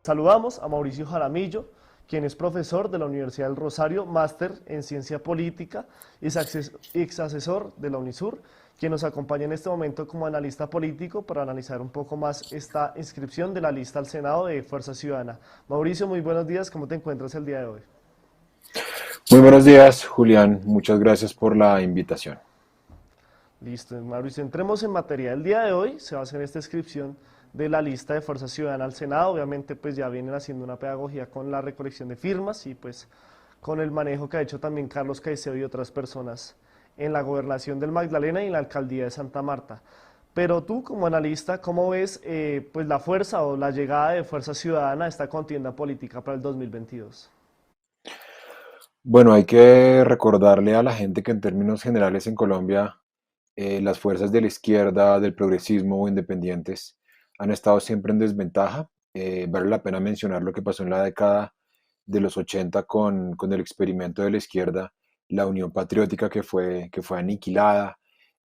Saludamos a Mauricio Jaramillo, quien es profesor de la Universidad del Rosario, máster en Ciencia Política y ex asesor de la UNISUR, quien nos acompaña en este momento como analista político para analizar un poco más esta inscripción de la lista al Senado de Fuerza Ciudadana. Mauricio, muy buenos días, ¿cómo te encuentras el día de hoy? Muy buenos días, Julián. Muchas gracias por la invitación. Listo, Mauricio, entremos en materia. El día de hoy se va a hacer esta inscripción de la lista de Fuerza Ciudadana al Senado. Obviamente, pues ya vienen haciendo una pedagogía con la recolección de firmas y pues con el manejo que ha hecho también Carlos Caicedo y otras personas en la gobernación del Magdalena y en la alcaldía de Santa Marta. Pero tú, como analista, ¿cómo ves pues la fuerza o la llegada de Fuerza Ciudadana a esta contienda política para el 2022? Bueno, hay que recordarle a la gente que en términos generales en Colombia, las fuerzas de la izquierda, del progresismo o independientes han estado siempre en desventaja. Vale la pena mencionar lo que pasó en la década de los 80 con el experimento de la izquierda, la Unión Patriótica que fue aniquilada.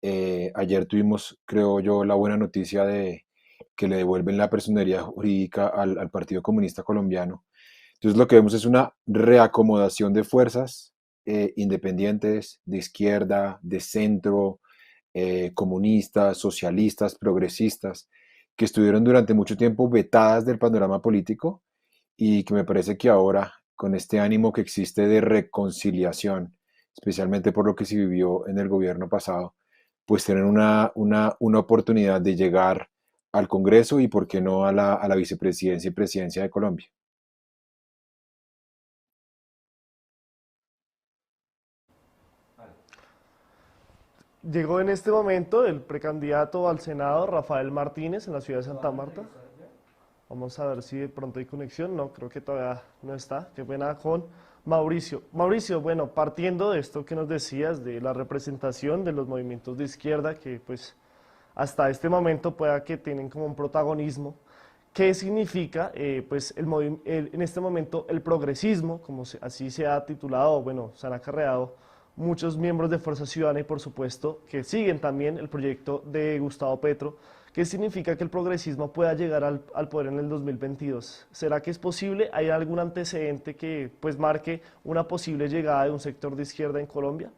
Ayer tuvimos, creo yo, la buena noticia de que le devuelven la personería jurídica al Partido Comunista Colombiano. Entonces lo que vemos es una reacomodación de fuerzas independientes, de izquierda, de centro, comunistas, socialistas, progresistas, que estuvieron durante mucho tiempo vetadas del panorama político y que me parece que ahora, con este ánimo que existe de reconciliación, especialmente por lo que se vivió en el gobierno pasado, pues tienen una oportunidad de llegar al Congreso y, por qué no, a la vicepresidencia y presidencia de Colombia. Llegó en este momento el precandidato al Senado, Rafael Martínez, en la ciudad de Santa Marta. Vamos a ver si de pronto hay conexión. No, creo que todavía no está. Qué pena con Mauricio. Mauricio, bueno, partiendo de esto que nos decías, de la representación de los movimientos de izquierda, que pues hasta este momento pueda que tienen como un protagonismo, ¿qué significa pues en este momento el progresismo, como así se ha titulado, bueno, se han acarreado muchos miembros de Fuerza Ciudadana y por supuesto que siguen también el proyecto de Gustavo Petro? ¿Qué significa que el progresismo pueda llegar al poder en el 2022? ¿Será que es posible? ¿Hay algún antecedente que pues marque una posible llegada de un sector de izquierda en Colombia?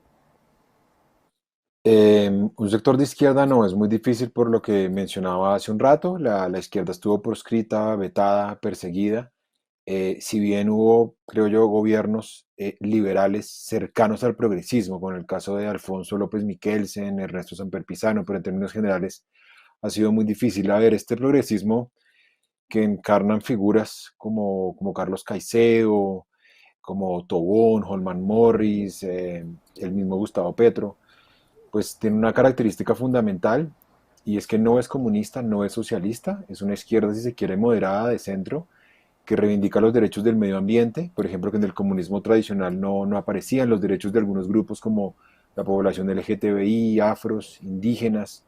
Un sector de izquierda no, es muy difícil por lo que mencionaba hace un rato. La izquierda estuvo proscrita, vetada, perseguida. Si bien hubo, creo yo, gobiernos liberales cercanos al progresismo, con el caso de Alfonso López Miquelsen, Ernesto Samper Pizano, pero en términos generales ha sido muy difícil. A ver, este progresismo que encarnan figuras como Carlos Caicedo, como Tobón, Holman Morris, el mismo Gustavo Petro, pues tiene una característica fundamental, y es que no es comunista, no es socialista, es una izquierda, si se quiere, moderada, de centro, que reivindica los derechos del medio ambiente, por ejemplo, que en el comunismo tradicional no aparecían los derechos de algunos grupos como la población LGTBI, afros, indígenas,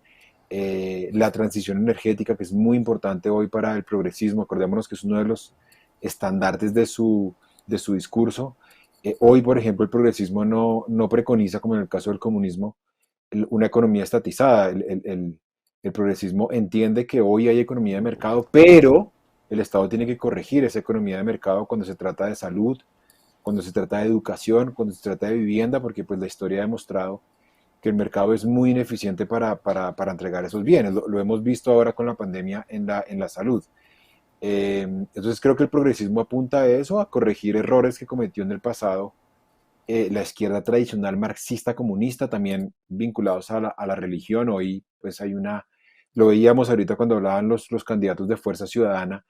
la transición energética, que es muy importante hoy para el progresismo. Acordémonos que es uno de los estandartes de su discurso. Hoy, por ejemplo, el progresismo no preconiza, como en el caso del comunismo, una economía estatizada. El progresismo entiende que hoy hay economía de mercado, pero el Estado tiene que corregir esa economía de mercado cuando se trata de salud, cuando se trata de educación, cuando se trata de vivienda, porque pues la historia ha demostrado que el mercado es muy ineficiente para entregar esos bienes. Lo hemos visto ahora con la pandemia en la salud. Entonces creo que el progresismo apunta a eso, a corregir errores que cometió en el pasado la izquierda tradicional marxista comunista, también vinculados a la religión. Hoy pues lo veíamos ahorita cuando hablaban los candidatos de Fuerza Ciudadana,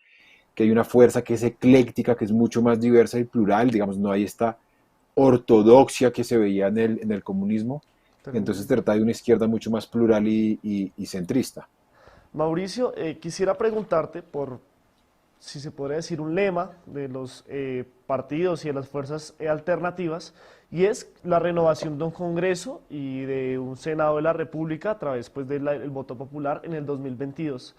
que hay una fuerza que es ecléctica, que es mucho más diversa y plural. Digamos, no hay esta ortodoxia que se veía en el comunismo. Entonces trata de una izquierda mucho más plural y centrista. Mauricio, quisiera preguntarte por, si se podría decir, un lema de los partidos y de las fuerzas alternativas, y es la renovación de un Congreso y de un Senado de la República a través pues, del voto popular en el 2022.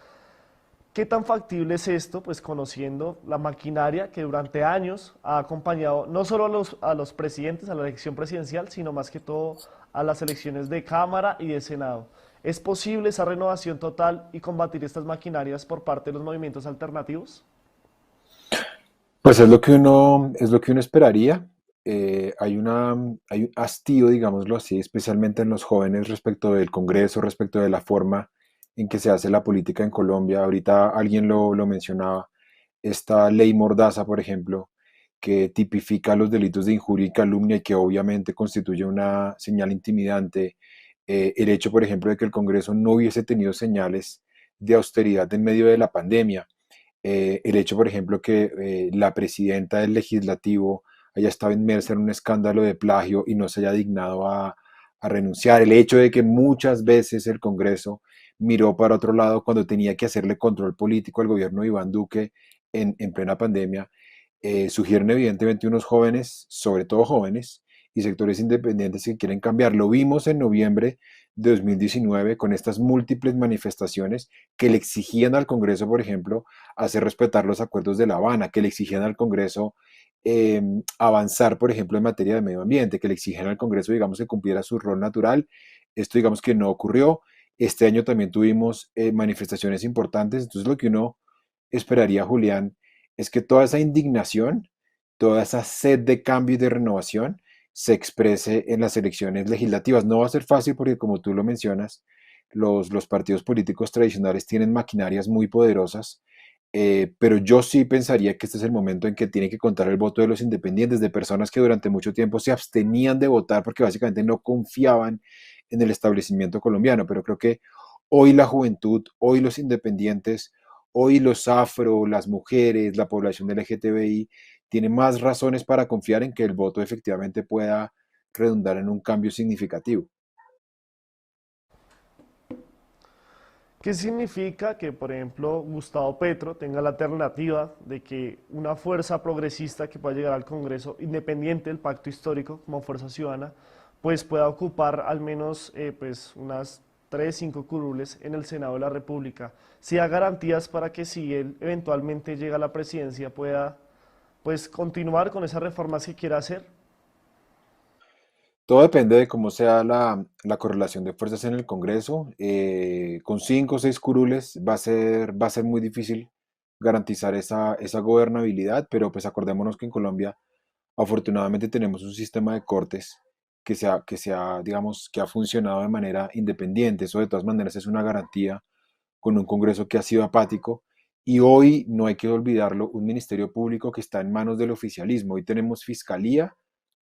¿Qué tan factible es esto? Pues conociendo la maquinaria que durante años ha acompañado no solo a los presidentes, a la elección presidencial, sino más que todo a las elecciones de Cámara y de Senado. ¿Es posible esa renovación total y combatir estas maquinarias por parte de los movimientos alternativos? Pues es lo que uno esperaría. Hay un hastío, digámoslo así, especialmente en los jóvenes respecto del Congreso, respecto de la forma en que se hace la política en Colombia. Ahorita alguien lo mencionaba, esta ley Mordaza, por ejemplo, que tipifica los delitos de injuria y calumnia y que obviamente constituye una señal intimidante. El hecho, por ejemplo, de que el Congreso no hubiese tenido señales de austeridad en medio de la pandemia, el hecho, por ejemplo, que la presidenta del legislativo haya estado inmersa en un escándalo de plagio y no se haya dignado a renunciar, el hecho de que muchas veces el Congreso miró para otro lado cuando tenía que hacerle control político al gobierno de Iván Duque en plena pandemia, sugieren evidentemente unos jóvenes, sobre todo jóvenes, y sectores independientes que quieren cambiar. Lo vimos en noviembre de 2019 con estas múltiples manifestaciones que le exigían al Congreso, por ejemplo, hacer respetar los acuerdos de La Habana, que le exigían al Congreso avanzar, por ejemplo, en materia de medio ambiente, que le exigían al Congreso, digamos, que cumpliera su rol natural. Esto, digamos, que no ocurrió. Este año también tuvimos manifestaciones importantes, entonces lo que uno esperaría, Julián, es que toda esa indignación, toda esa sed de cambio y de renovación se exprese en las elecciones legislativas. No va a ser fácil porque, como tú lo mencionas, los partidos políticos tradicionales tienen maquinarias muy poderosas, pero yo sí pensaría que este es el momento en que tiene que contar el voto de los independientes, de personas que durante mucho tiempo se abstenían de votar porque básicamente no confiaban en el establecimiento colombiano. Pero creo que hoy la juventud, hoy los independientes, hoy los afro, las mujeres, la población del LGTBI, tiene más razones para confiar en que el voto efectivamente pueda redundar en un cambio significativo. ¿Qué significa que, por ejemplo, Gustavo Petro tenga la alternativa de que una fuerza progresista que pueda llegar al Congreso, independiente del pacto histórico como fuerza ciudadana, pues pueda ocupar al menos pues unas 3, 5 curules en el Senado de la República? Si da garantías para que si él eventualmente llega a la presidencia pueda pues continuar con esas reformas que quiera hacer. Todo depende de cómo sea la correlación de fuerzas en el Congreso. Con 5 o 6 curules va a ser muy difícil garantizar esa gobernabilidad, pero pues acordémonos que en Colombia afortunadamente tenemos un sistema de cortes digamos, que ha funcionado de manera independiente. Eso de todas maneras es una garantía con un Congreso que ha sido apático. Y hoy, no hay que olvidarlo, un Ministerio Público que está en manos del oficialismo. Hoy tenemos Fiscalía,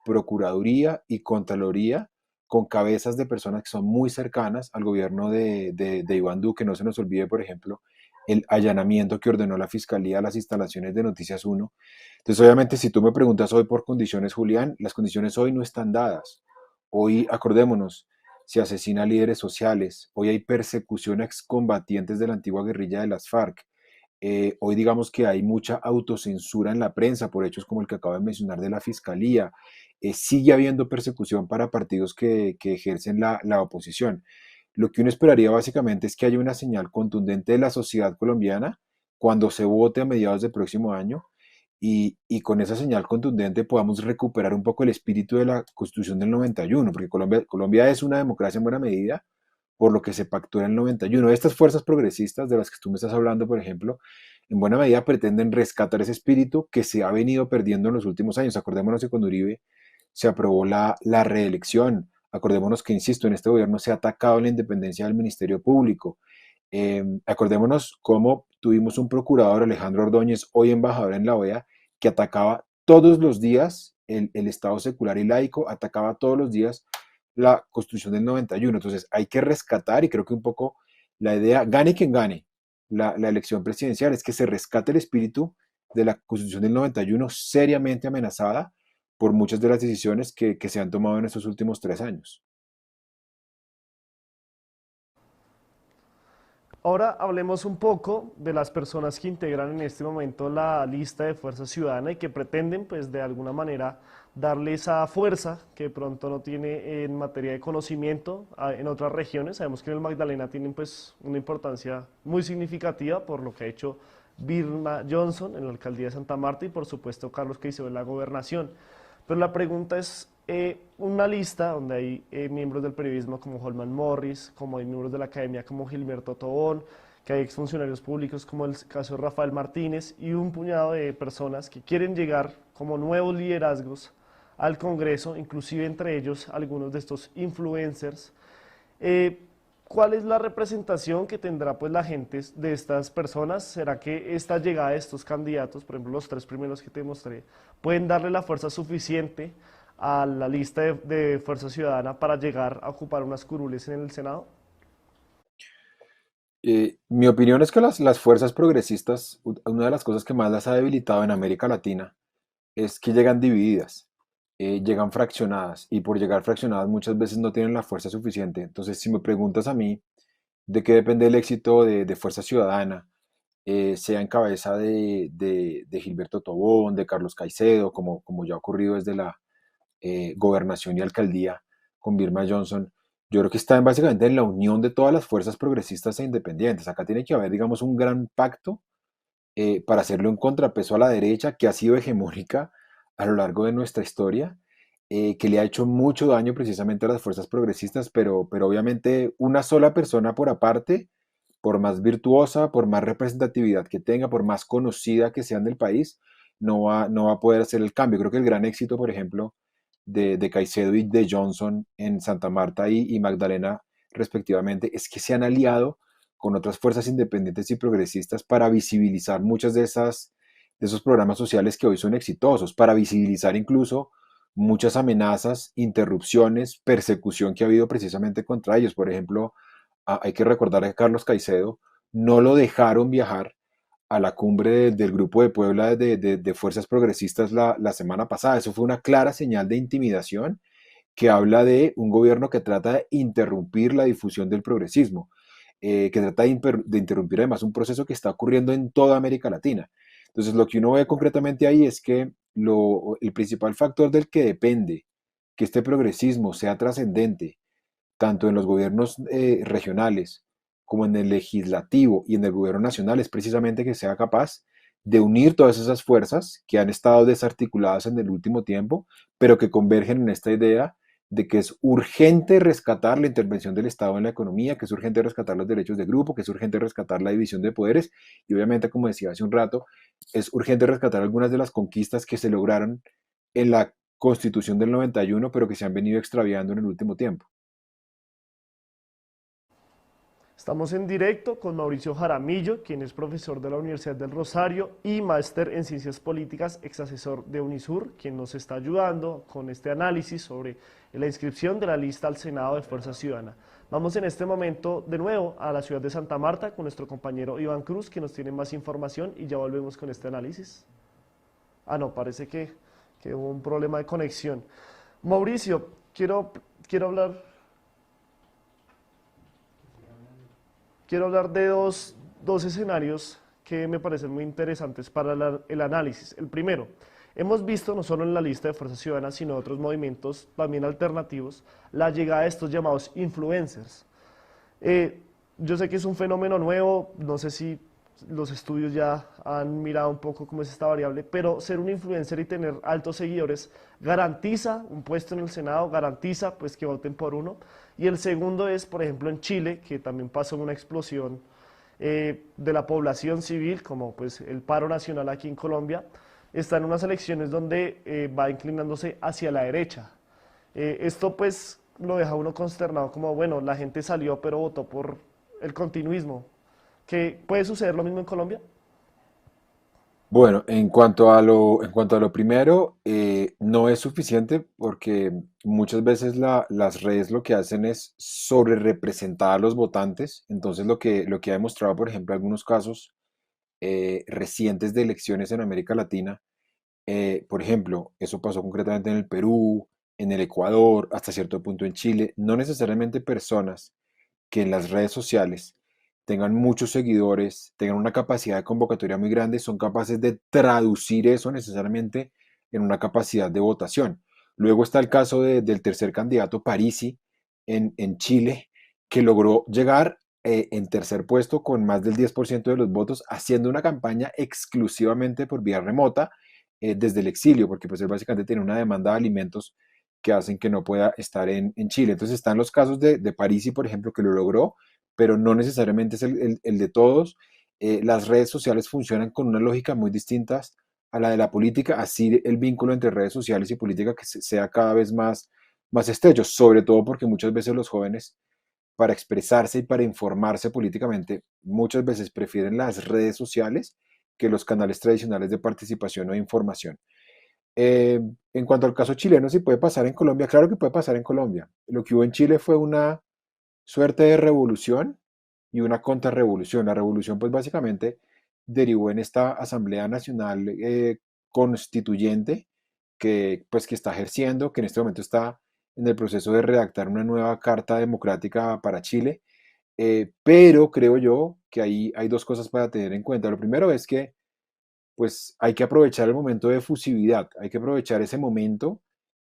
Procuraduría y Contraloría con cabezas de personas que son muy cercanas al gobierno de Iván Duque. No se nos olvide, por ejemplo, el allanamiento que ordenó la Fiscalía a las instalaciones de Noticias Uno. Entonces, obviamente, si tú me preguntas hoy por condiciones, Julián, las condiciones hoy no están dadas. Hoy, acordémonos, se asesina a líderes sociales, hoy hay persecución a excombatientes de la antigua guerrilla de las FARC, hoy digamos que hay mucha autocensura en la prensa por hechos como el que acabo de mencionar de la Fiscalía, sigue habiendo persecución para partidos que ejercen la oposición. Lo que uno esperaría básicamente es que haya una señal contundente de la sociedad colombiana cuando se vote a mediados del próximo año y con esa señal contundente podamos recuperar un poco el espíritu de la Constitución del 91, porque Colombia es una democracia en buena medida por lo que se pactó en el 91. Estas fuerzas progresistas de las que tú me estás hablando, por ejemplo, en buena medida pretenden rescatar ese espíritu que se ha venido perdiendo en los últimos años. Acordémonos que cuando Uribe se aprobó la reelección, acordémonos que, insisto, en este gobierno se ha atacado la independencia del Ministerio Público. Acordémonos cómo tuvimos un procurador, Alejandro Ordóñez, hoy embajador en la OEA, que atacaba todos los días el Estado secular y laico, atacaba todos los días la Constitución del 91. Entonces hay que rescatar, y creo que un poco la idea, gane quien gane la elección presidencial, es que se rescate el espíritu de la Constitución del 91 seriamente amenazada por muchas de las decisiones que se han tomado en estos últimos 3 años. Ahora hablemos un poco de las personas que integran en este momento la lista de Fuerza Ciudadana y que pretenden, pues, de alguna manera darle esa fuerza que de pronto no tiene en materia de conocimiento en otras regiones. Sabemos que en el Magdalena tienen, pues, una importancia muy significativa por lo que ha hecho Birma Johnson en la alcaldía de Santa Marta y, por supuesto, Carlos Caicedo en la gobernación. Pero la pregunta es, una lista donde hay miembros del periodismo como Holman Morris, como hay miembros de la academia como Gilberto Tobón, que hay exfuncionarios públicos como el caso de Rafael Martínez y un puñado de personas que quieren llegar como nuevos liderazgos al Congreso, inclusive entre ellos algunos de estos influencers. Eh, ¿Cuál es la representación que tendrá pues la gente de estas personas? ¿Será que esta llegada de estos candidatos, por ejemplo los tres primeros que te mostré, pueden darle la fuerza suficiente a la lista de Fuerza Ciudadana para llegar a ocupar unas curules en el Senado? Mi opinión es que las fuerzas progresistas, una de las cosas que más las ha debilitado en América Latina es que llegan divididas, llegan fraccionadas y por llegar fraccionadas muchas veces no tienen la fuerza suficiente. Entonces, si me preguntas a mí de qué depende el éxito de Fuerza Ciudadana, sea en cabeza de Gilberto Tobón, de Carlos Caicedo, como ya ha ocurrido desde la gobernación y alcaldía con Birma Johnson, yo creo que está básicamente en la unión de todas las fuerzas progresistas e independientes. Acá tiene que haber, digamos, un gran pacto para hacerle un contrapeso a la derecha que ha sido hegemónica a lo largo de nuestra historia, que le ha hecho mucho daño precisamente a las fuerzas progresistas, pero obviamente una sola persona por aparte, por más virtuosa, por más representatividad que tenga, por más conocida que sea en el país, no va a poder hacer el cambio. Creo que el gran éxito, por ejemplo, de Caicedo y de Johnson en Santa Marta y Magdalena, respectivamente, es que se han aliado con otras fuerzas independientes y progresistas para visibilizar muchas de esos programas sociales que hoy son exitosos, para visibilizar incluso muchas amenazas, interrupciones, persecución que ha habido precisamente contra ellos. Por ejemplo, hay que recordar que Carlos Caicedo no lo dejaron viajar a la cumbre del Grupo de Puebla de Fuerzas Progresistas la semana pasada. Eso fue una clara señal de intimidación que habla de un gobierno que trata de interrumpir la difusión del progresismo, que trata de interrumpir además un proceso que está ocurriendo en toda América Latina. Entonces, lo que uno ve concretamente ahí es que el principal factor del que depende que este progresismo sea trascendente, tanto en los gobiernos regionales como en el legislativo y en el gobierno nacional, es precisamente que sea capaz de unir todas esas fuerzas que han estado desarticuladas en el último tiempo, pero que convergen en esta idea de que es urgente rescatar la intervención del Estado en la economía, que es urgente rescatar los derechos de grupo, que es urgente rescatar la división de poderes y obviamente, como decía hace un rato, es urgente rescatar algunas de las conquistas que se lograron en la Constitución del 91, pero que se han venido extraviando en el último tiempo. Estamos en directo con Mauricio Jaramillo, quien es profesor de la Universidad del Rosario y máster en Ciencias Políticas, ex asesor de UNISUR, quien nos está ayudando con este análisis sobre la inscripción de la lista al Senado de Fuerza Ciudadana. Vamos en este momento de nuevo a la ciudad de Santa Marta con nuestro compañero Iván Cruz, que nos tiene más información y ya volvemos con este análisis. Ah, no, parece que hubo un problema de conexión. Mauricio, quiero hablar quiero hablar de dos escenarios que me parecen muy interesantes para el análisis. El primero, hemos visto no solo en la lista de Fuerza Ciudadana, sino en otros movimientos también alternativos, la llegada de estos llamados influencers. Eh, yo sé que es un fenómeno nuevo, no sé si los estudios ya han mirado un poco cómo es esta variable, pero ser un influencer y tener altos seguidores garantiza un puesto en el Senado, garantiza pues que voten por uno. Y el segundo es, por ejemplo, en Chile, que también pasó una explosión de la población civil, como pues el paro nacional aquí en Colombia, está en unas elecciones donde va inclinándose hacia la derecha. Esto pues lo deja uno consternado, como bueno, la gente salió pero votó por el continuismo. ¿Que puede suceder lo mismo en Colombia? Bueno, en cuanto a lo primero, no es suficiente porque muchas veces las redes lo que hacen es sobre representar a los votantes. Entonces, lo que ha demostrado, por ejemplo, algunos casos recientes de elecciones en América Latina, por ejemplo, eso pasó concretamente en el Perú, en el Ecuador, hasta cierto punto en Chile, no necesariamente personas que en las redes sociales tengan muchos seguidores, tengan una capacidad de convocatoria muy grande, son capaces de traducir eso necesariamente en una capacidad de votación. Luego está el caso del tercer candidato, Parisi, en Chile, que logró llegar en tercer puesto con más del 10% de los votos, haciendo una campaña exclusivamente por vía remota desde el exilio, porque pues él básicamente tiene una demanda de alimentos que hacen que no pueda estar en Chile. Entonces están los casos de Parisi, por ejemplo, que lo logró, pero no necesariamente es el de todos. Las redes sociales funcionan con una lógica muy distinta a la de la política, así el vínculo entre redes sociales y política que sea cada vez más estrecho, sobre todo porque muchas veces los jóvenes para expresarse y para informarse políticamente muchas veces prefieren las redes sociales que los canales tradicionales de participación o de información. En cuanto al caso chileno, si puede pasar en Colombia, claro que puede pasar en Colombia. Lo que hubo en Chile fue una suerte de revolución y una contrarrevolución. La revolución, pues básicamente derivó en esta Asamblea Nacional Constituyente que está ejerciendo, que en este momento está en el proceso de redactar una nueva carta democrática para Chile. Pero creo yo que ahí hay dos cosas para tener en cuenta. Lo primero es que pues hay que aprovechar el momento de efusividad, hay que aprovechar ese momento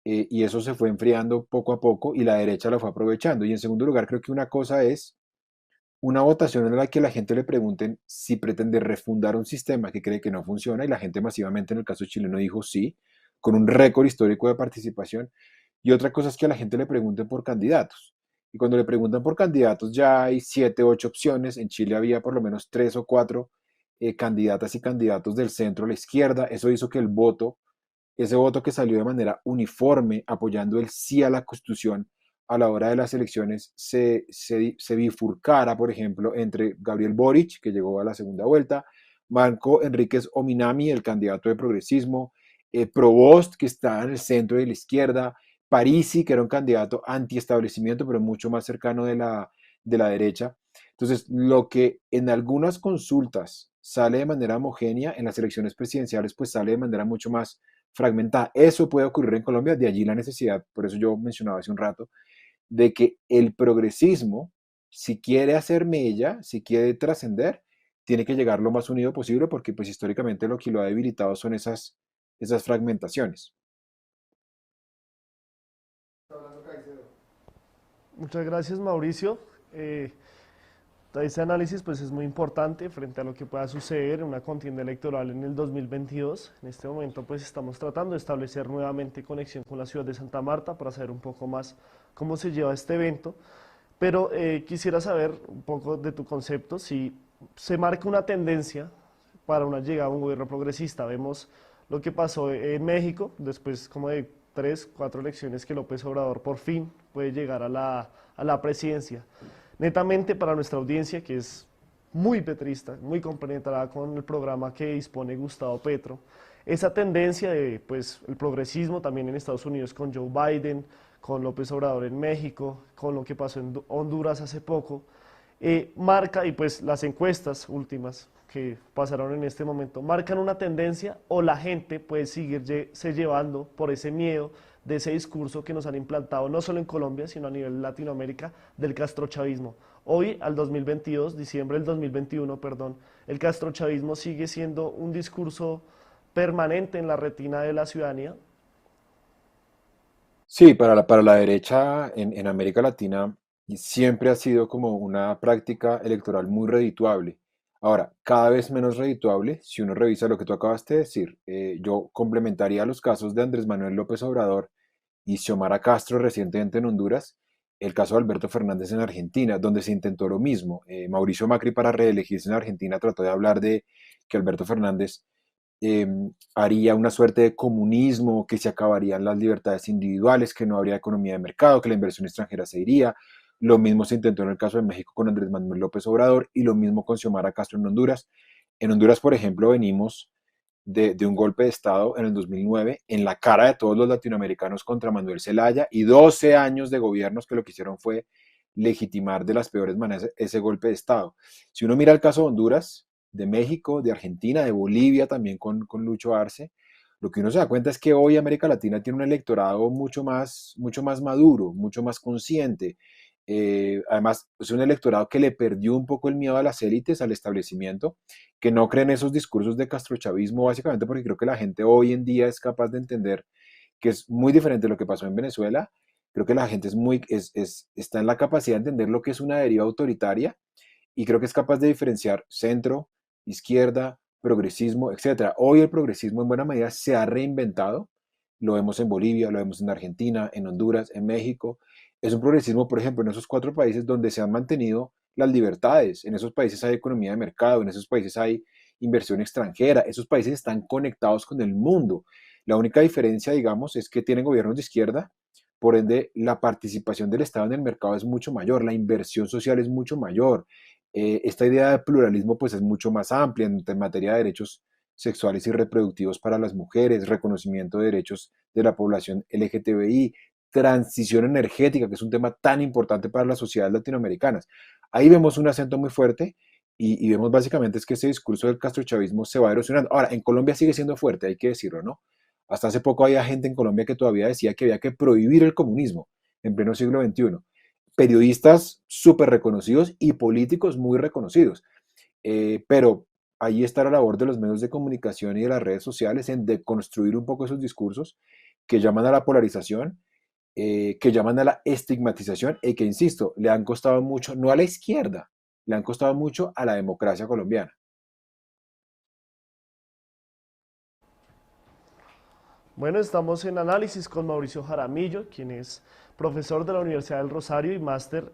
y eso se fue enfriando poco a poco y la derecha lo fue aprovechando. Y en segundo lugar, creo que una cosa es una votación en la que la gente le pregunten si pretende refundar un sistema que cree que no funciona y la gente masivamente en el caso chileno dijo sí, con un récord histórico de participación. Y otra cosa es que a la gente le pregunten por candidatos. Y cuando le preguntan por candidatos ya hay 7, 8 opciones. En Chile había por lo menos 3 o 4 candidatas y candidatos del centro a la izquierda. Eso hizo que ese voto que salió de manera uniforme apoyando el sí a la Constitución a la hora de las elecciones se bifurcara, por ejemplo, entre Gabriel Boric, que llegó a la segunda vuelta, Marco Enríquez Ominami, el candidato de progresismo, Provost, que está en el centro de la izquierda, Parisi, que era un candidato antiestablecimiento, pero mucho más cercano de la derecha. Entonces, lo que en algunas consultas sale de manera homogénea, en las elecciones presidenciales, pues sale de manera mucho más fragmentada. Eso puede ocurrir en Colombia, de allí la necesidad, por eso yo mencionaba hace un rato, de que el progresismo, si quiere hacer mella, si quiere trascender, tiene que llegar lo más unido posible porque pues históricamente lo que lo ha debilitado son esas fragmentaciones. Muchas gracias, Mauricio. Ese análisis pues es muy importante frente a lo que pueda suceder en una contienda electoral en el 2022. En este momento pues estamos tratando de establecer nuevamente conexión con la ciudad de Santa Marta para saber un poco más cómo se lleva este evento. Pero quisiera saber un poco de tu concepto, si se marca una tendencia para una llegada a un gobierno progresista. Vemos lo que pasó en México, después como de 3, 4 elecciones que López Obrador por fin puede llegar a la presidencia. Netamente para nuestra audiencia, que es muy petrista, muy compenetrada con el programa que dispone Gustavo Petro, esa tendencia de pues, el progresismo también en Estados Unidos con Joe Biden, con López Obrador en México, con lo que pasó en Honduras hace poco, marca, y pues las encuestas últimas que pasaron en este momento, marcan una tendencia o la gente puede seguirse llevando por ese miedo de ese discurso que nos han implantado no solo en Colombia, sino a nivel Latinoamérica, del castrochavismo. Hoy, al 2022, diciembre del 2021, perdón, el castrochavismo sigue siendo un discurso permanente en la retina de la ciudadanía. Sí, para la derecha en América Latina siempre ha sido como una práctica electoral muy redituable. Ahora, cada vez menos redituable, si uno revisa lo que tú acabaste de decir. Yo complementaría los casos de Andrés Manuel López Obrador y Xiomara Castro recientemente en Honduras, el caso de Alberto Fernández en Argentina, donde se intentó lo mismo. Mauricio Macri para reelegirse en Argentina trató de hablar de que Alberto Fernández eh, haría una suerte de comunismo, que se acabarían las libertades individuales, que no habría economía de mercado, que la inversión extranjera se iría. Lo mismo se intentó en el caso de México con Andrés Manuel López Obrador y lo mismo con Xiomara Castro en Honduras. En Honduras, por ejemplo, venimos de un golpe de Estado en el 2009 en la cara de todos los latinoamericanos contra Manuel Zelaya y 12 años de gobiernos que lo que hicieron fue legitimar de las peores maneras ese golpe de Estado. Si uno mira el caso de Honduras, de México, de Argentina, de Bolivia también con Lucho Arce, lo que uno se da cuenta es que hoy América Latina tiene un electorado mucho más maduro, mucho más consciente. Además, es un electorado que le perdió un poco el miedo a las élites, al establecimiento, que no creen esos discursos de castrochavismo, básicamente porque creo que la gente hoy en día es capaz de entender que es muy diferente de lo que pasó en Venezuela. Creo que la gente está en la capacidad de entender lo que es una deriva autoritaria y creo que es capaz de diferenciar centro, izquierda, progresismo, etcétera. Hoy el progresismo en buena medida se ha reinventado. Lo vemos en Bolivia, lo vemos en Argentina, en Honduras, en México. Es un progresismo, por ejemplo, en esos 4 países donde se han mantenido las libertades, en esos países hay economía de mercado, en esos países hay inversión extranjera, esos países están conectados con el mundo. La única diferencia, digamos, es que tienen gobiernos de izquierda, por ende la participación del Estado en el mercado es mucho mayor, la inversión social es mucho mayor. Esta idea de pluralismo pues es mucho más amplia en materia de derechos sexuales y reproductivos para las mujeres, reconocimiento de derechos de la población LGTBI, transición energética, que es un tema tan importante para las sociedades latinoamericanas. Ahí vemos un acento muy fuerte y vemos básicamente es que ese discurso del castrochavismo se va erosionando. Ahora, en Colombia sigue siendo fuerte, hay que decirlo, ¿no? Hasta hace poco había gente en Colombia que todavía decía que había que prohibir el comunismo en pleno siglo XXI. Periodistas súper reconocidos y políticos muy reconocidos. Pero ahí está la labor de los medios de comunicación y de las redes sociales en deconstruir un poco esos discursos que llaman a la polarización, que llaman a la estigmatización y que, insisto, le han costado mucho, no a la izquierda, le han costado mucho a la democracia colombiana. Bueno, estamos en análisis con Mauricio Jaramillo, quien es profesor de la Universidad del Rosario y máster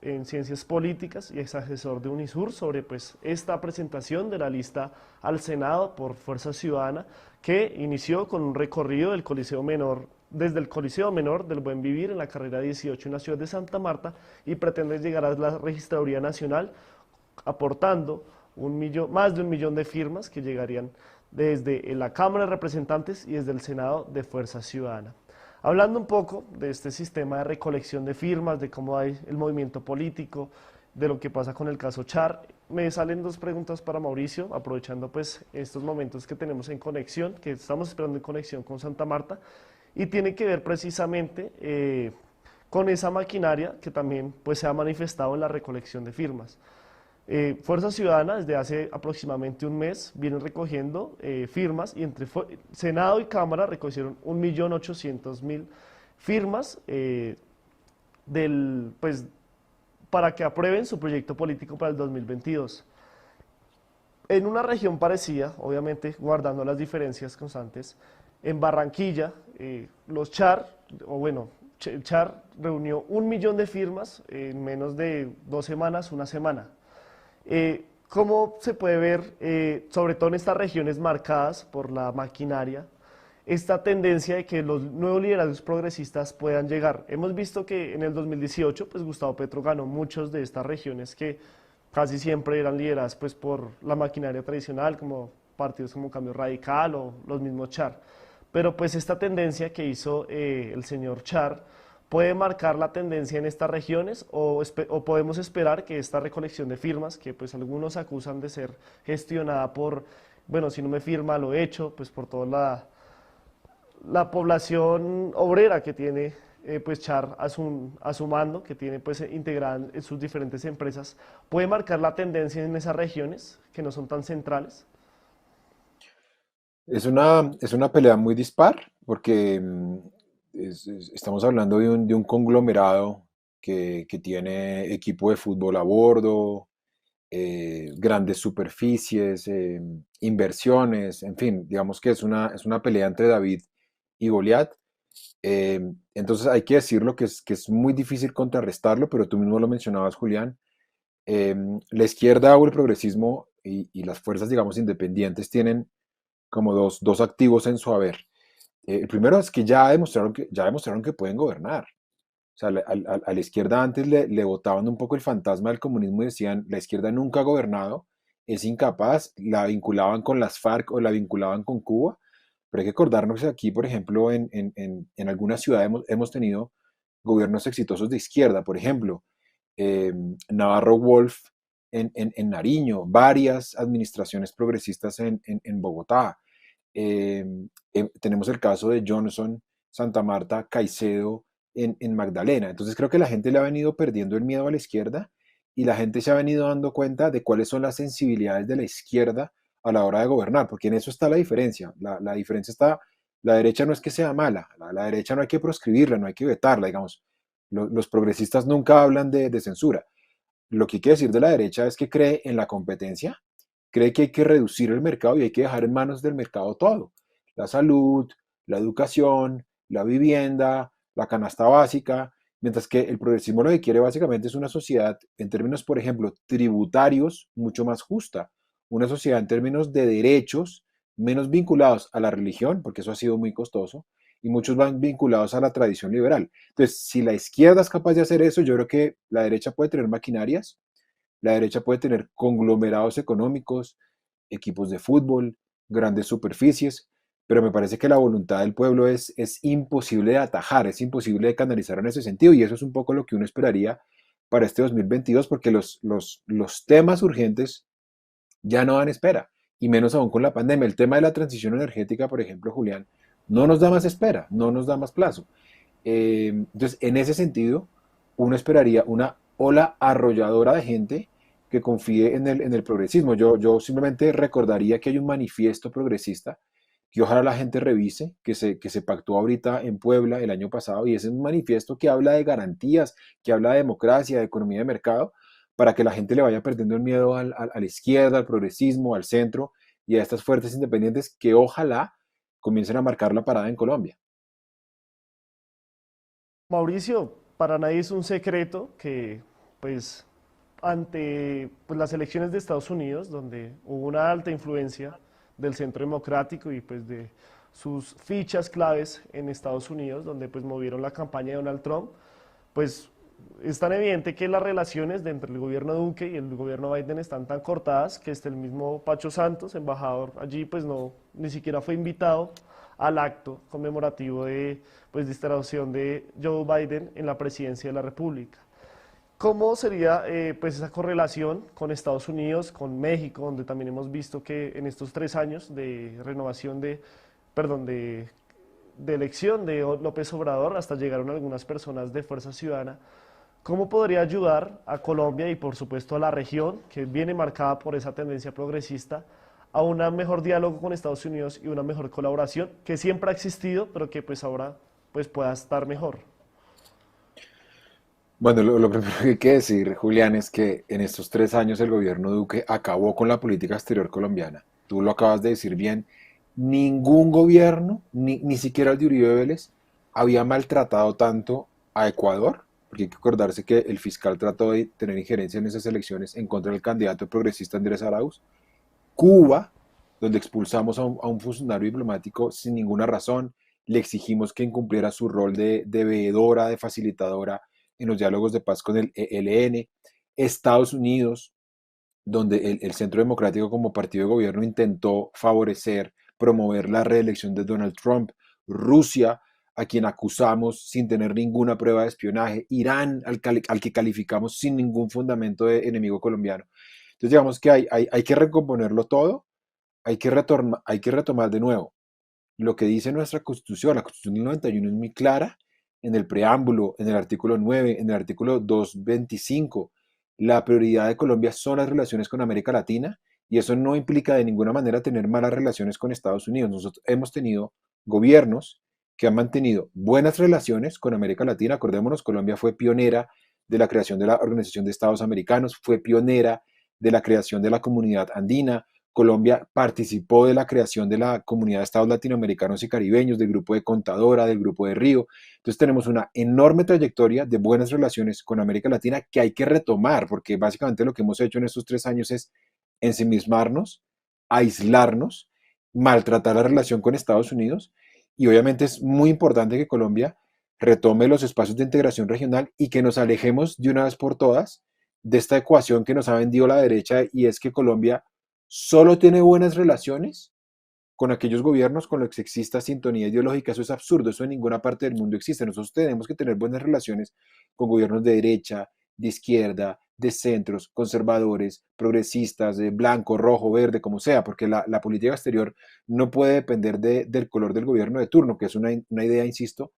en Ciencias Políticas y ex asesor de UNISUR sobre pues, esta presentación de la lista al Senado por Fuerza Ciudadana que inició con un recorrido del Coliseo Menor, desde el Coliseo Menor del Buen Vivir en la carrera 18 en la ciudad de Santa Marta y pretende llegar a la Registraduría Nacional aportando más de 1 millón de firmas que llegarían desde la Cámara de Representantes y desde el Senado de Fuerza Ciudadana. Hablando un poco de este sistema de recolección de firmas, de cómo hay el movimiento político, de lo que pasa con el caso Char, me salen dos preguntas para Mauricio, aprovechando pues estos momentos que tenemos en conexión, que estamos esperando en conexión con Santa Marta, y tiene que ver precisamente con esa maquinaria que también pues, se ha manifestado en la recolección de firmas. Fuerza Ciudadana desde hace aproximadamente un mes vienen recogiendo firmas y entre Senado y Cámara recogieron 1.800.000 firmas pues, para que aprueben su proyecto político para el 2022. En una región parecida, obviamente guardando las diferencias constantes, en Barranquilla, los Char, o bueno, Char reunió 1 millón de firmas en menos de 2 semanas, una semana. ¿Cómo se puede ver, sobre todo en estas regiones marcadas por la maquinaria, esta tendencia de que los nuevos liderazgos progresistas puedan llegar? Hemos visto que en el 2018, pues Gustavo Petro ganó muchas de estas regiones que casi siempre eran lideradas pues, por la maquinaria tradicional, como partidos como Cambio Radical o los mismos Char. Pero pues esta tendencia que hizo el señor Char, ¿puede marcar la tendencia en estas regiones o podemos esperar que esta recolección de firmas, que pues algunos acusan de ser gestionada por, bueno, si no me firma lo he hecho, pues por toda la población obrera que tiene pues Char a su mando, que tiene pues integrada en sus diferentes empresas, puede marcar la tendencia en esas regiones que no son tan centrales? Es una pelea muy dispar porque estamos hablando de un conglomerado que tiene equipo de fútbol a bordo, grandes superficies, inversiones, en fin, digamos que es una pelea entre David y Goliat. Entonces hay que decirlo que es muy difícil contrarrestarlo, pero tú mismo lo mencionabas, Julián. La izquierda o el progresismo y las fuerzas, digamos, independientes tienen como dos activos en su haber. El primero es que ya demostraron que pueden gobernar. O sea, a la izquierda antes le botaban un poco el fantasma del comunismo y decían, la izquierda nunca ha gobernado, es incapaz, la vinculaban con las FARC o la vinculaban con Cuba, pero hay que acordarnos que aquí, por ejemplo, en algunas ciudades hemos tenido gobiernos exitosos de izquierda, por ejemplo, eh, Navarro Wolf en Nariño, varias administraciones progresistas en Bogotá. Eh, Tenemos el caso de Johnson, Santa Marta, Caicedo en Magdalena. Entonces creo que la gente le ha venido perdiendo el miedo a la izquierda y la gente se ha venido dando cuenta de cuáles son las sensibilidades de la izquierda a la hora de gobernar, porque en eso está la diferencia. La diferencia está, la derecha no es que sea mala, la derecha no hay que proscribirla, no hay que vetarla, digamos. Los progresistas nunca hablan de censura. Lo que hay que decir de la derecha es que cree en la competencia, cree que hay que reducir el mercado y hay que dejar en manos del mercado todo. La salud, la educación, la vivienda, la canasta básica. mientras que el progresismo lo que quiere básicamente es una sociedad en términos, por ejemplo, tributarios mucho más justa, una sociedad en términos de derechos menos vinculados a la religión, porque eso ha sido muy costoso, y muchos van vinculados a la tradición liberal. Entonces, si la izquierda es capaz de hacer eso, yo creo que la derecha puede tener maquinarias, la derecha puede tener conglomerados económicos, equipos de fútbol, grandes superficies, pero me parece que la voluntad del pueblo es imposible de atajar, es imposible de canalizar en ese sentido, y eso es un poco lo que uno esperaría para este 2022, porque los temas urgentes ya no dan espera, y menos aún con la pandemia. El tema de la transición energética, por ejemplo, Julián, no nos da más espera, no nos da más plazo. Entonces, en ese sentido, uno esperaría una ola arrolladora de gente que confíe en el progresismo. Yo simplemente recordaría que hay un manifiesto progresista que ojalá la gente revise, que se pactó ahorita en Puebla el año pasado, y ese es un manifiesto que habla de garantías, que habla de democracia, de economía de mercado, para que la gente le vaya perdiendo el miedo a la izquierda, al progresismo, al centro y a estas fuerzas independientes que ojalá comiencen a marcar la parada en Colombia. Mauricio, para nadie es un secreto que, pues, ante pues, las elecciones de Estados Unidos, donde hubo una alta influencia del centro democrático y pues de sus fichas claves en Estados Unidos, donde pues movieron la campaña de Donald Trump, pues es tan evidente que las relaciones entre el gobierno Duque y el gobierno Biden están tan cortadas que este el mismo Pacho Santos, embajador allí, pues no, ni siquiera fue invitado al acto conmemorativo de, pues, de instalación de Joe Biden en la presidencia de la República. ¿Cómo sería pues esa correlación con Estados Unidos, con México, donde también hemos visto que en estos 3 años de renovación de, perdón, de elección de López Obrador, hasta llegaron algunas personas de Fuerza Ciudadana, cómo podría ayudar a Colombia y por supuesto a la región, que viene marcada por esa tendencia progresista, a un mejor diálogo con Estados Unidos y una mejor colaboración, que siempre ha existido, pero que pues ahora pues pueda estar mejor? Bueno, lo primero que hay que decir, Julián, es que en estos 3 años el gobierno Duque acabó con la política exterior colombiana. Tú lo acabas de decir bien. Ningún gobierno, ni siquiera el de Uribe Vélez, había maltratado tanto a Ecuador, porque hay que acordarse que el fiscal trató de tener injerencia en esas elecciones en contra del candidato progresista Andrés Arauz. Cuba, donde expulsamos a un funcionario diplomático sin ninguna razón, le exigimos que incumpliera su rol de veedora, de facilitadora en los diálogos de paz con el ELN. Estados Unidos, donde el Centro Democrático como partido de gobierno intentó favorecer, promover la reelección de Donald Trump. Rusia, a quien acusamos sin tener ninguna prueba de espionaje. Irán, al que calificamos sin ningún fundamento de enemigo colombiano. Entonces digamos que hay que recomponerlo todo, hay que retomar de nuevo lo que dice nuestra Constitución. La Constitución del 91 es muy clara en el preámbulo, en el artículo 9, en el artículo 225. La prioridad de Colombia son las relaciones con América Latina, y eso no implica de ninguna manera tener malas relaciones con Estados Unidos. Nosotros hemos tenido gobiernos que han mantenido buenas relaciones con América Latina. Acordémonos, Colombia fue pionera de la creación de la Organización de Estados Americanos, fue pionera de la creación de la Comunidad Andina. Colombia participó de la creación de la Comunidad de Estados Latinoamericanos y Caribeños, del Grupo de Contadora, del Grupo de Río. Entonces tenemos una enorme trayectoria de buenas relaciones con América Latina que hay que retomar, porque básicamente lo que hemos hecho en estos 3 años es ensimismarnos, aislarnos, maltratar la relación con Estados Unidos, y obviamente es muy importante que Colombia retome los espacios de integración regional y que nos alejemos de una vez por todas de esta ecuación que nos ha vendido la derecha, y es que Colombia solo tiene buenas relaciones con aquellos gobiernos con los que exista sintonía ideológica. Eso es absurdo, eso en ninguna parte del mundo existe. Nosotros tenemos que tener buenas relaciones con gobiernos de derecha, de izquierda, de centros, conservadores, progresistas, de blanco, rojo, verde, como sea, porque la política exterior no puede depender del color del gobierno de turno, que es una idea, insisto,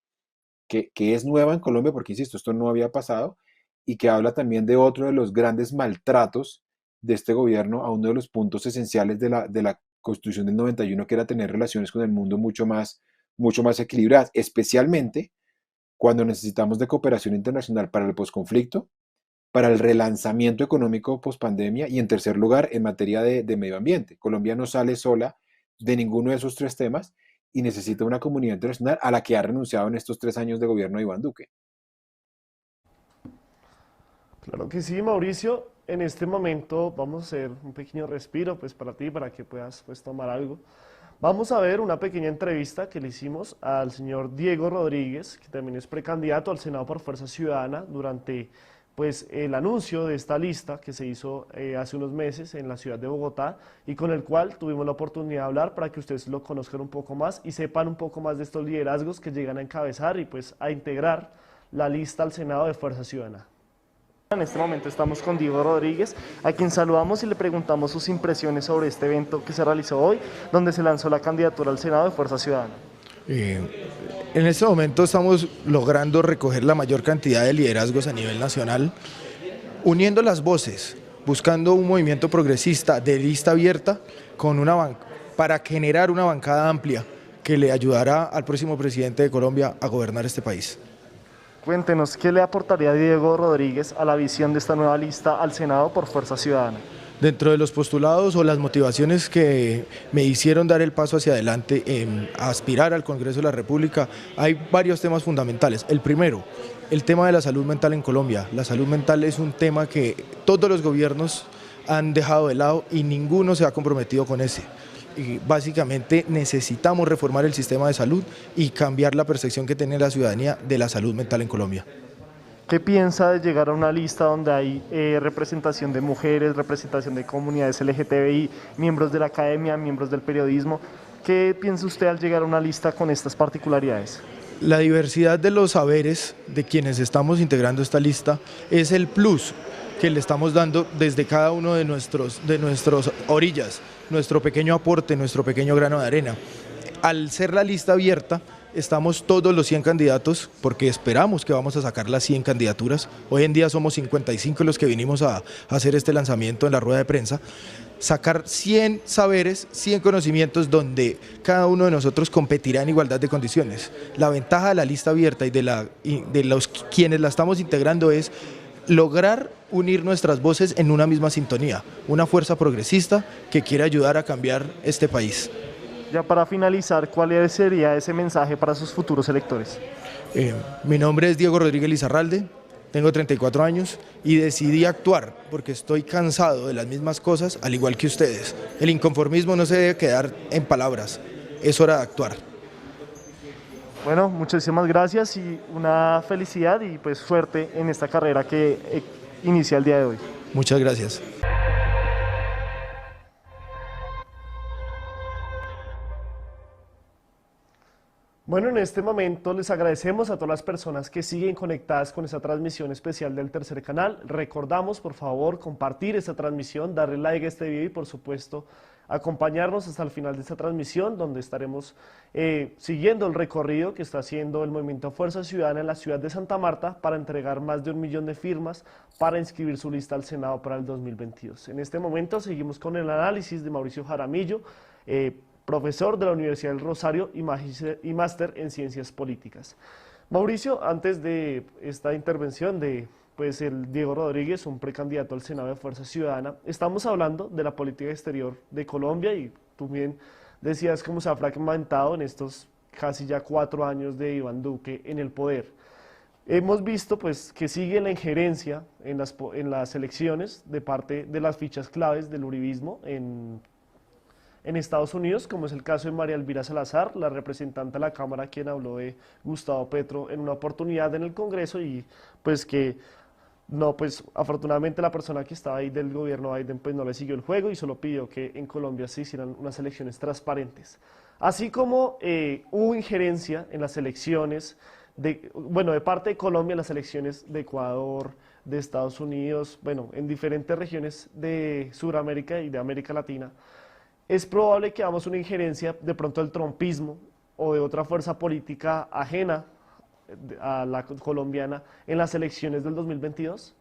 que es nueva en Colombia, porque, insisto, esto no había pasado, y que habla también de otro de los grandes maltratos de este gobierno a uno de los puntos esenciales de la Constitución del 91, que era tener relaciones con el mundo mucho más equilibradas, especialmente cuando necesitamos de cooperación internacional para el posconflicto, para el relanzamiento económico pospandemia, y en tercer lugar en materia de medio ambiente. Colombia no sale sola de ninguno de esos tres temas y necesita una comunidad internacional a la que ha renunciado en estos 3 años de gobierno de Iván Duque. Claro que sí, Mauricio. En este momento vamos a hacer un pequeño respiro, pues para ti, para que puedas pues tomar algo. Vamos a ver una pequeña entrevista que le hicimos al señor Diego Rodríguez, que también es precandidato al Senado por Fuerza Ciudadana durante pues el anuncio de esta lista que se hizo hace unos meses en la ciudad de Bogotá y con el cual tuvimos la oportunidad de hablar para que ustedes lo conozcan un poco más y sepan un poco más de estos liderazgos que llegan a encabezar y pues a integrar la lista al Senado de Fuerza Ciudadana. En este momento estamos con Diego Rodríguez, a quien saludamos y le preguntamos sus impresiones sobre este evento que se realizó hoy, donde se lanzó la candidatura al Senado de Fuerza Ciudadana. Eh, en este momento estamos logrando recoger la mayor cantidad de liderazgos a nivel nacional, uniendo las voces, buscando un movimiento progresista de lista abierta con para generar una bancada amplia que le ayudará al próximo presidente de Colombia a gobernar este país. Cuéntenos, ¿qué le aportaría Diego Rodríguez a la visión de esta nueva lista al Senado por Fuerza Ciudadana? Dentro de los postulados o las motivaciones que me hicieron dar el paso hacia adelante en aspirar al Congreso de la República, hay varios temas fundamentales. El primero, el tema de la salud mental en Colombia. La salud mental es un tema que todos los gobiernos han dejado de lado y ninguno se ha comprometido con ese. Y básicamente necesitamos reformar el sistema de salud y cambiar la percepción que tiene la ciudadanía de la salud mental en Colombia. ¿Qué piensa de llegar a una lista donde hay representación de mujeres, representación de comunidades LGTBI, miembros de la academia, miembros del periodismo? ¿Qué piensa usted al llegar a una lista con estas particularidades? La diversidad de los saberes de quienes estamos integrando esta lista es el plus que le estamos dando desde cada uno de nuestras orillas, nuestro pequeño aporte, nuestro pequeño grano de arena. Al ser la lista abierta, estamos todos los 100 candidatos, porque esperamos que vamos a sacar las 100 candidaturas. Hoy en día somos 55 los que vinimos a hacer este lanzamiento en la rueda de prensa. Sacar 100 saberes, 100 conocimientos donde cada uno de nosotros competirá en igualdad de condiciones. La ventaja de la lista abierta y de los quienes la estamos integrando es lograr unir nuestras voces en una misma sintonía, una fuerza progresista que quiere ayudar a cambiar este país. Ya para finalizar, ¿cuál sería ese mensaje para sus futuros electores? Mi nombre es Diego Rodríguez Lizarralde, tengo 34 años y decidí actuar porque estoy cansado de las mismas cosas, al igual que ustedes. El inconformismo no se debe quedar en palabras, es hora de actuar. Bueno, muchísimas gracias y una felicidad y pues suerte en esta carrera que inicia el día de hoy. Muchas gracias. Bueno, en este momento les agradecemos a todas las personas que siguen conectadas con esta transmisión especial del Tercer Canal. Recordamos, por favor, compartir esta transmisión, darle like a este video y, por supuesto, acompañarnos hasta el final de esta transmisión, donde estaremos siguiendo el recorrido que está haciendo el Movimiento Fuerza Ciudadana en la ciudad de Santa Marta para entregar más de 1 millón de firmas para inscribir su lista al Senado para el 2022. En este momento seguimos con el análisis de Mauricio Jaramillo, profesor de la Universidad del Rosario y máster en Ciencias Políticas. Mauricio, antes de esta intervención de pues, el Diego Rodríguez, un precandidato al Senado de Fuerza Ciudadana, estamos hablando de la política exterior de Colombia y tú bien decías cómo se ha fragmentado en estos casi ya 4 años de Iván Duque en el poder. Hemos visto pues, que sigue la injerencia en las elecciones de parte de las fichas claves del uribismo en Estados Unidos, como es el caso de María Elvira Salazar, la representante de la Cámara, quien habló de Gustavo Petro en una oportunidad en el Congreso y pues que no, pues afortunadamente la persona que estaba ahí del gobierno Biden pues no le siguió el juego y solo pidió que en Colombia se hicieran unas elecciones transparentes. Así como hubo injerencia en las elecciones, de parte de Colombia en las elecciones de Ecuador, de Estados Unidos, bueno, en diferentes regiones de Sudamérica y de América Latina, es probable que hagamos una injerencia de pronto del trumpismo o de otra fuerza política ajena a la colombiana en las elecciones del 2022?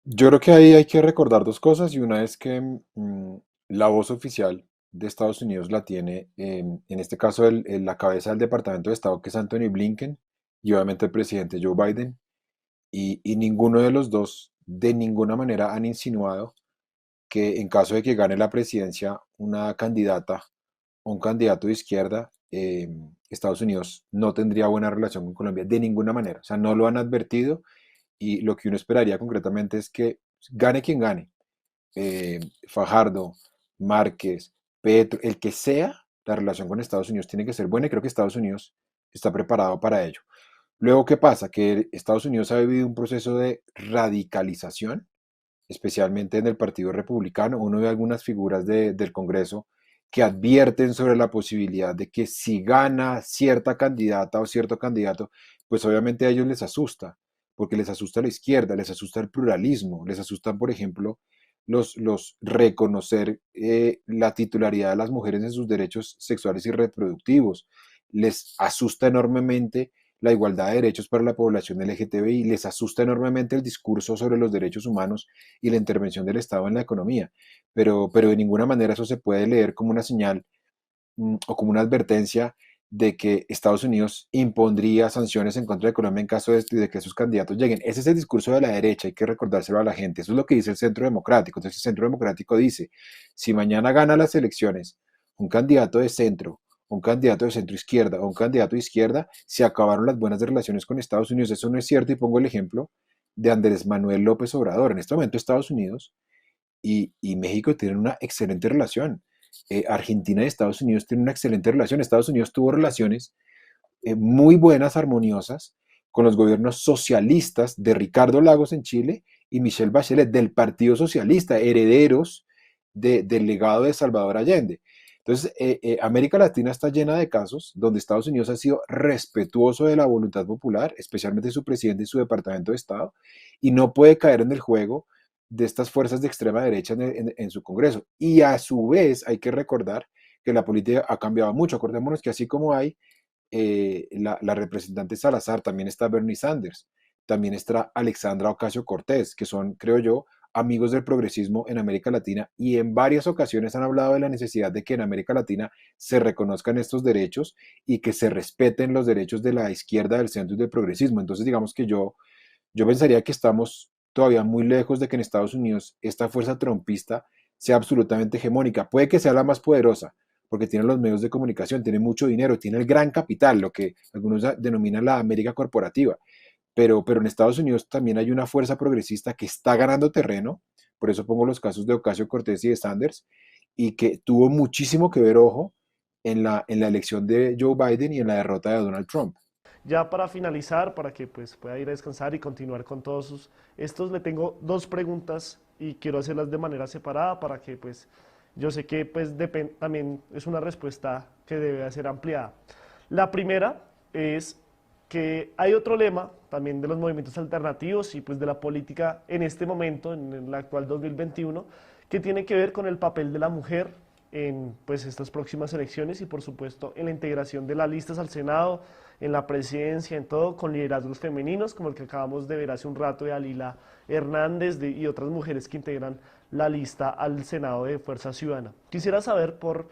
Yo creo que ahí hay que recordar dos cosas y una es que la voz oficial de Estados Unidos la tiene, en este caso, la cabeza del Departamento de Estado, que es Anthony Blinken, y obviamente el presidente Joe Biden, y ninguno de los dos de ninguna manera han insinuado que en caso de que gane la presidencia una candidata o un candidato de izquierda, Estados Unidos no tendría buena relación con Colombia de ninguna manera. O sea, no lo han advertido y lo que uno esperaría concretamente es que gane quien gane, Fajardo, Márquez, Petro, el que sea, la relación con Estados Unidos tiene que ser buena y creo que Estados Unidos está preparado para ello. Luego, ¿qué pasa? Que Estados Unidos ha vivido un proceso de radicalización, especialmente en el Partido Republicano. Uno ve algunas figuras del Congreso que advierten sobre la posibilidad de que si gana cierta candidata o cierto candidato, pues obviamente a ellos les asusta, porque les asusta la izquierda, les asusta el pluralismo, les asustan, por ejemplo, los reconocer la titularidad de las mujeres en sus derechos sexuales y reproductivos, les asusta enormemente la igualdad de derechos para la población LGTBI, les asusta enormemente el discurso sobre los derechos humanos y la intervención del Estado en la economía, pero de ninguna manera eso se puede leer como una señal o como una advertencia de que Estados Unidos impondría sanciones en contra de Colombia en caso de que sus candidatos lleguen. Ese es el discurso de la derecha, hay que recordárselo a la gente. Eso es lo que dice el Centro Democrático. Entonces el Centro Democrático dice, si mañana gana las elecciones un candidato de centro, un candidato de centro izquierda o un candidato de izquierda, se acabaron las buenas relaciones con Estados Unidos. Eso no es cierto y pongo el ejemplo de Andrés Manuel López Obrador. En este momento Estados Unidos y México tienen una excelente relación. Argentina y Estados Unidos tienen una excelente relación. Estados Unidos tuvo relaciones muy buenas, armoniosas, con los gobiernos socialistas de Ricardo Lagos en Chile y Michelle Bachelet del Partido Socialista, herederos del legado de Salvador Allende. Entonces, América Latina está llena de casos donde Estados Unidos ha sido respetuoso de la voluntad popular, especialmente su presidente y su departamento de Estado, y no puede caer en el juego de estas fuerzas de extrema derecha en su Congreso. Y a su vez hay que recordar que la política ha cambiado mucho. Acordémonos que así como hay la representante Salazar, también está Bernie Sanders, también está Alexandra Ocasio-Cortez, que son, creo yo, amigos del progresismo en América Latina y en varias ocasiones han hablado de la necesidad de que en América Latina se reconozcan estos derechos y que se respeten los derechos de la izquierda, del centro y del progresismo. Entonces, digamos que yo pensaría que estamos todavía muy lejos de que en Estados Unidos esta fuerza trumpista sea absolutamente hegemónica. Puede que sea la más poderosa, porque tiene los medios de comunicación, tiene mucho dinero, tiene el gran capital, lo que algunos denominan la América corporativa. Pero en Estados Unidos también hay una fuerza progresista que está ganando terreno, por eso pongo los casos de Ocasio Cortés y de Sanders, y que tuvo muchísimo que ver, ojo, en la elección de Joe Biden y en la derrota de Donald Trump. Ya para finalizar, para que pues pueda ir a descansar y continuar con todos estos, le tengo dos preguntas y quiero hacerlas de manera separada para que pues yo sé que pues también es una respuesta que debe ser ampliada. La primera es que hay otro lema también de los movimientos alternativos y pues de la política en este momento, en el actual 2021, que tiene que ver con el papel de la mujer en pues estas próximas elecciones y por supuesto en la integración de las listas al Senado, en la presidencia, en todo, con liderazgos femeninos, como el que acabamos de ver hace un rato de Alila Hernández y otras mujeres que integran la lista al Senado de Fuerza Ciudadana. Quisiera saber por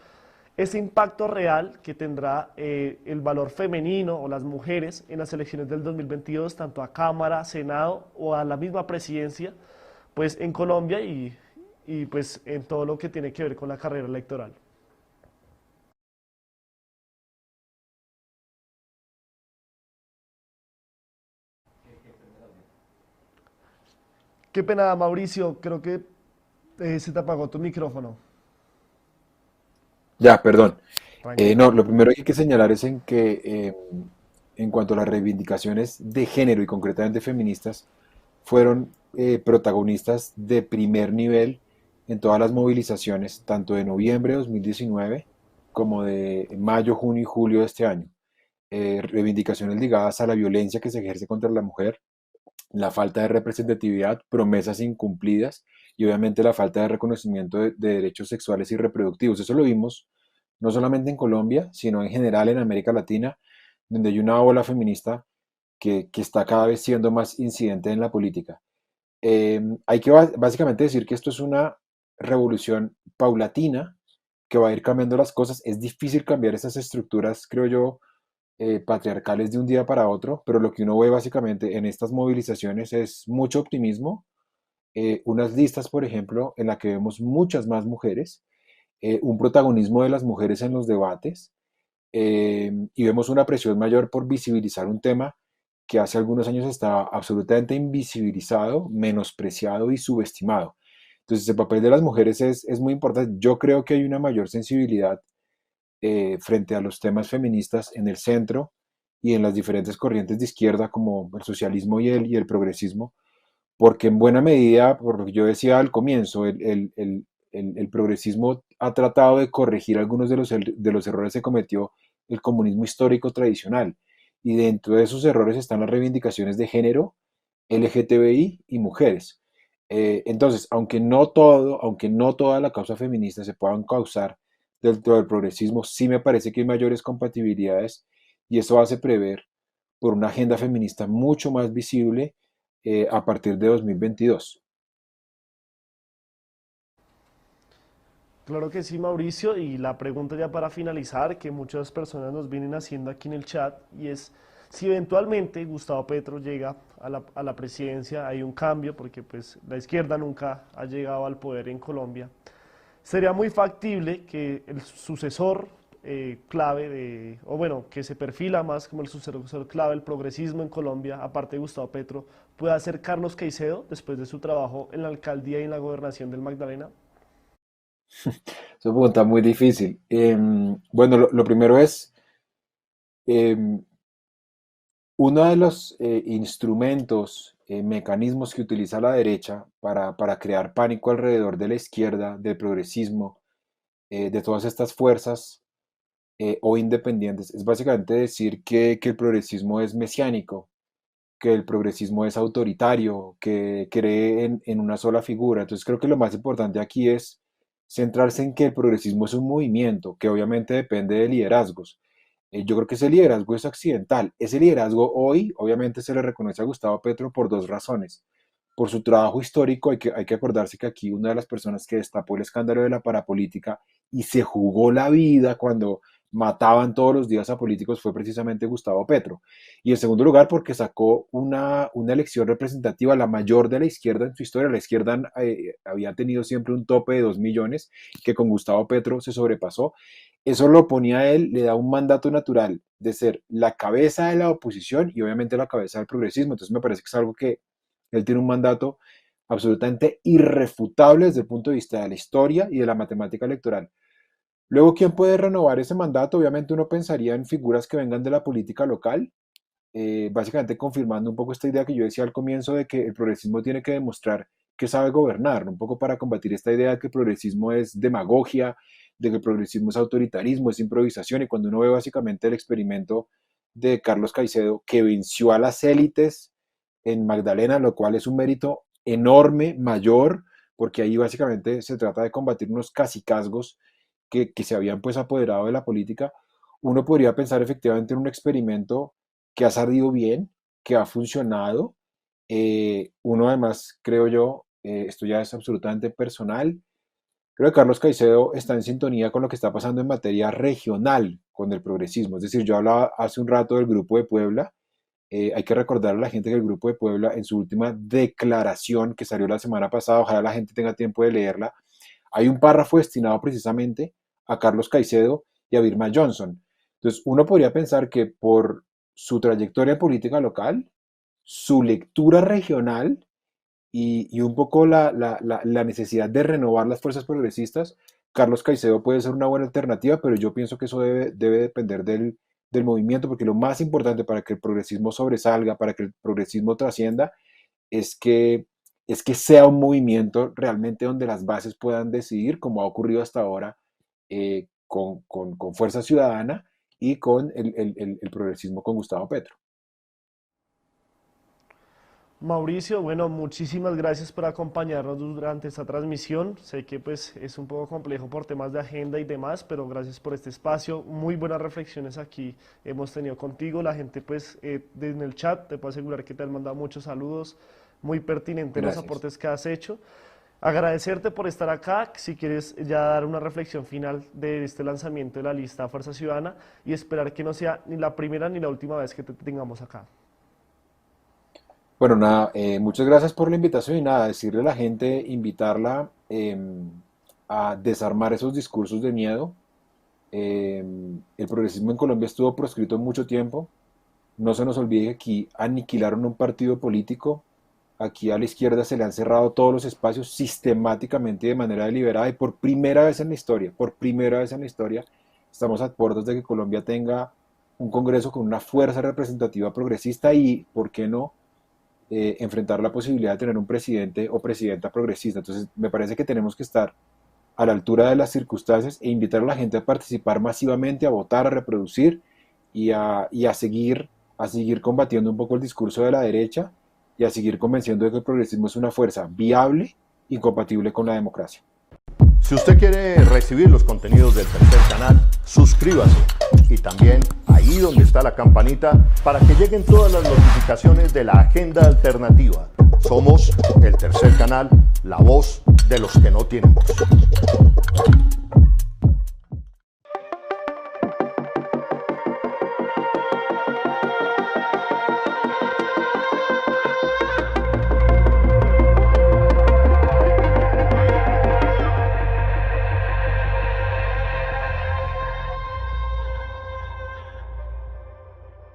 ese impacto real que tendrá el valor femenino o las mujeres en las elecciones del 2022, tanto a Cámara, Senado o a la misma presidencia, pues en Colombia y pues en todo lo que tiene que ver con la carrera electoral. Qué pena, Mauricio, creo que se te apagó tu micrófono. Ya, perdón. Tranquilo. No, lo primero que hay que señalar es en que en cuanto a las reivindicaciones de género y concretamente feministas, fueron protagonistas de primer nivel en todas las movilizaciones, tanto de noviembre de 2019 como de mayo, junio y julio de este año. Reivindicaciones ligadas a la violencia que se ejerce contra la mujer, la falta de representatividad, promesas incumplidas y obviamente la falta de reconocimiento de derechos sexuales y reproductivos. Eso lo vimos no solamente en Colombia, sino en general en América Latina, donde hay una ola feminista que está cada vez siendo más incidente en la política. Hay que básicamente decir que esto es una revolución paulatina que va a ir cambiando las cosas. Es difícil cambiar esas estructuras, creo yo, patriarcales de un día para otro, pero lo que uno ve básicamente en estas movilizaciones es mucho optimismo, unas listas, por ejemplo, en la que vemos muchas más mujeres, un protagonismo de las mujeres en los debates, y vemos una presión mayor por visibilizar un tema que hace algunos años estaba absolutamente invisibilizado, menospreciado y subestimado. Entonces, el papel de las mujeres es muy importante. Yo creo que hay una mayor sensibilidad frente a los temas feministas en el centro y en las diferentes corrientes de izquierda como el socialismo y el progresismo, porque en buena medida, por lo que yo decía al comienzo, el progresismo ha tratado de corregir algunos de los errores que cometió el comunismo histórico tradicional. Y dentro de esos errores están las reivindicaciones de género, LGTBI y mujeres. Entonces, aunque no toda la causa feminista se puedan causar dentro del progresismo, sí me parece que hay mayores compatibilidades y eso hace prever por una agenda feminista mucho más visible a partir de 2022. Claro que sí, Mauricio, y la pregunta ya para finalizar, que muchas personas nos vienen haciendo aquí en el chat, y es si eventualmente Gustavo Petro llega a la presidencia, hay un cambio, porque pues la izquierda nunca ha llegado al poder en Colombia, sería muy factible que el sucesor clave o bueno, que se perfila más como el sucesor clave del progresismo en Colombia, aparte de Gustavo Petro, pueda ser Carlos Caicedo, después de su trabajo en la alcaldía y en la gobernación del Magdalena. Es una pregunta muy difícil. Bueno, lo primero es, em, uno de los instrumentos, mecanismos que utiliza la derecha para crear pánico alrededor de la izquierda, del progresismo, de todas estas fuerzas o independientes, es básicamente decir que el progresismo es mesiánico, que el progresismo es autoritario, que cree en una sola figura. Entonces creo que lo más importante aquí es centrarse en que el progresismo es un movimiento que obviamente depende de liderazgos. Yo creo que ese liderazgo es accidental. Ese liderazgo hoy obviamente se le reconoce a Gustavo Petro por dos razones. Por su trabajo histórico, hay que acordarse que aquí una de las personas que destapó el escándalo de la parapolítica y se jugó la vida cuando mataban todos los días a políticos fue precisamente Gustavo Petro. Y en segundo lugar, porque sacó una elección representativa, la mayor de la izquierda en su historia. La izquierda había tenido siempre un tope de 2 millones, que con Gustavo Petro se sobrepasó. Eso lo ponía a él, le da un mandato natural de ser la cabeza de la oposición y obviamente la cabeza del progresismo. Entonces me parece que es algo que él tiene un mandato absolutamente irrefutable desde el punto de vista de la historia y de la matemática electoral. Luego, ¿quién puede renovar ese mandato? Obviamente uno pensaría en figuras que vengan de la política local, básicamente confirmando un poco esta idea que yo decía al comienzo de que el progresismo tiene que demostrar que sabe gobernar, un poco para combatir esta idea de que el progresismo es demagogia, de que el progresismo es autoritarismo, es improvisación, y cuando uno ve básicamente el experimento de Carlos Caicedo, que venció a las élites en Magdalena, lo cual es un mérito enorme, mayor, porque ahí básicamente se trata de combatir unos cacicazgos que se habían pues apoderado de la política. Uno podría pensar efectivamente en un experimento que ha salido bien, que ha funcionado. Uno además, creo yo, esto ya es absolutamente personal, creo que Carlos Caicedo está en sintonía con lo que está pasando en materia regional con el progresismo. Es decir, yo hablaba hace un rato del Grupo de Puebla. Hay que recordar a la gente que el Grupo de Puebla, en su última declaración que salió la semana pasada, ojalá la gente tenga tiempo de leerla, hay un párrafo destinado precisamente a Carlos Caicedo y a Vilma Johnson. Entonces, uno podría pensar que por su trayectoria política local, su lectura regional y un poco la necesidad de renovar las fuerzas progresistas, Carlos Caicedo puede ser una buena alternativa, pero yo pienso que eso debe depender del movimiento, porque lo más importante para que el progresismo sobresalga, para que el progresismo trascienda, es que, es que sea un movimiento realmente donde las bases puedan decidir, como ha ocurrido hasta ahora con Fuerza Ciudadana y con el progresismo con Gustavo Petro. Mauricio, bueno, muchísimas gracias por acompañarnos durante esta transmisión. Sé que pues es un poco complejo por temas de agenda y demás, pero gracias por este espacio. Muy buenas reflexiones aquí hemos tenido contigo. La gente pues desde el chat te puedo asegurar que te han mandado muchos saludos, muy pertinentes los Gracias. aportes que has hecho. Agradecerte por estar acá, si quieres ya dar una reflexión final de este lanzamiento de la lista Fuerza Ciudadana y esperar que no sea ni la primera ni la última vez que te tengamos acá. Bueno, nada, muchas gracias por la invitación y nada, decirle a la gente, invitarla a desarmar esos discursos de miedo, El progresismo en Colombia estuvo proscrito mucho tiempo. No se nos olvide que aquí aniquilaron un partido político. Aquí a la izquierda se le han cerrado todos los espacios sistemáticamente de manera deliberada y por primera vez en la historia, estamos a puertas de que Colombia tenga un Congreso con una fuerza representativa progresista y, ¿por qué no?, enfrentar la posibilidad de tener un presidente o presidenta progresista. Entonces, me parece que tenemos que estar a la altura de las circunstancias e invitar a la gente a participar masivamente, a votar, a reproducir y a seguir combatiendo un poco el discurso de la derecha y a seguir convenciendo de que el progresismo es una fuerza viable y compatible con la democracia. Si usted quiere recibir los contenidos del Tercer Canal, suscríbase y también ahí donde está la campanita para que lleguen todas las notificaciones de la agenda alternativa. Somos el Tercer Canal, la voz de los que no tienen voz.